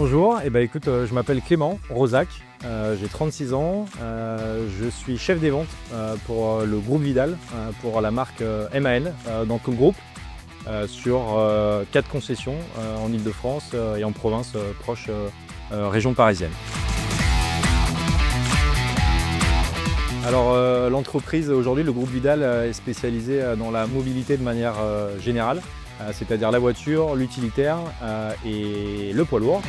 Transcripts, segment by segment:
Bonjour, écoute, je m'appelle Clément Rosac, j'ai 36 ans, je suis chef des ventes pour le groupe Vidal, pour la marque MAN dans tout le groupe, sur 4 concessions en Île-de-France et en province proche région parisienne. Alors l'entreprise aujourd'hui, le groupe Vidal est spécialisé dans la mobilité de manière générale, c'est-à-dire la voiture, l'utilitaire et le poids lourd.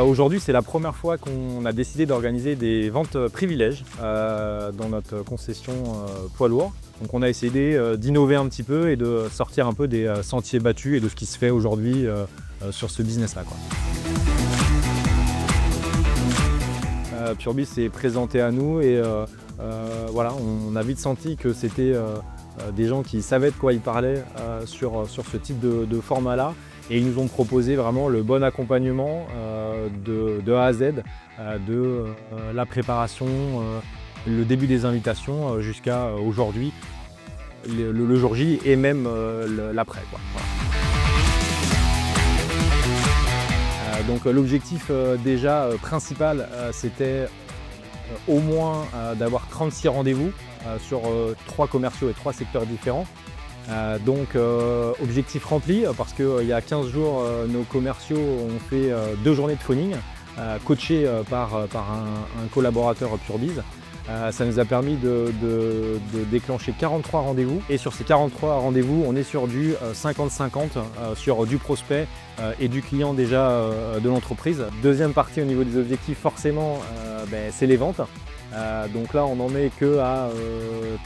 Aujourd'hui, c'est la première fois qu'on a décidé d'organiser des ventes privilèges dans notre concession poids lourd. Donc on a essayé d'innover un petit peu et de sortir un peu des sentiers battus et de ce qui se fait aujourd'hui sur ce business-là, quoi. Purbis s'est présenté à nous et voilà, on a vite senti que c'était des gens qui savaient de quoi ils parlaient sur ce type de format-là. Et ils nous ont proposé vraiment le bon accompagnement de A à Z, de la préparation, le début des invitations jusqu'à aujourd'hui, le jour J et même l'après, quoi. Voilà. Donc l'objectif déjà principal, c'était au moins d'avoir 36 rendez-vous sur 3 commerciaux et 3 secteurs différents. Donc objectif rempli parce qu'il y a 15 jours nos commerciaux ont fait 2 journées de phoning coachés par un collaborateur Purbis. Ça nous a permis de déclencher 43 rendez-vous et sur ces 43 rendez-vous on est sur du 50-50 sur du prospect et du client déjà de l'entreprise. Deuxième partie au niveau des objectifs forcément c'est les ventes. Donc là on n'en est que à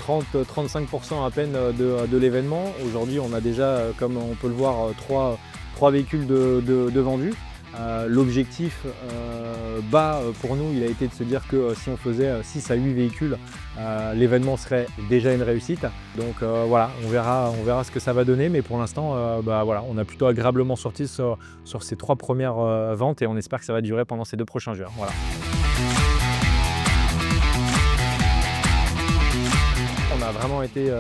30-35% à peine de l'événement. Aujourd'hui on a déjà, comme on peut le voir, 3 véhicules de vendus. L'objectif bas pour nous il a été de se dire que si on faisait 6 à 8 véhicules, l'événement serait déjà une réussite. Donc voilà, on verra ce que ça va donner, mais pour l'instant voilà, on a plutôt agréablement sorti sur ces 3 premières ventes et on espère que ça va durer pendant ces 2 prochains jours. Voilà. On a vraiment été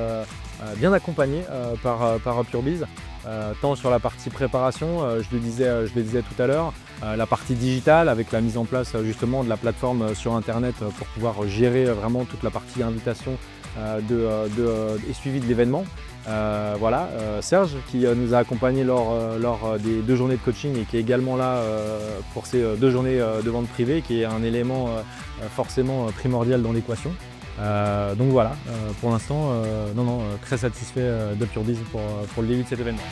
bien accompagné par Purbis, tant sur la partie préparation, je le disais tout à l'heure, la partie digitale avec la mise en place justement de la plateforme sur internet pour pouvoir gérer vraiment toute la partie invitation et suivi de l'événement. Voilà, Serge qui nous a accompagnés lors des 2 journées de coaching et qui est également là pour ces 2 journées de vente privée, qui est un élément forcément primordial dans l'équation. Donc voilà, pour l'instant, très satisfait de Purbis pour le début de cet événement.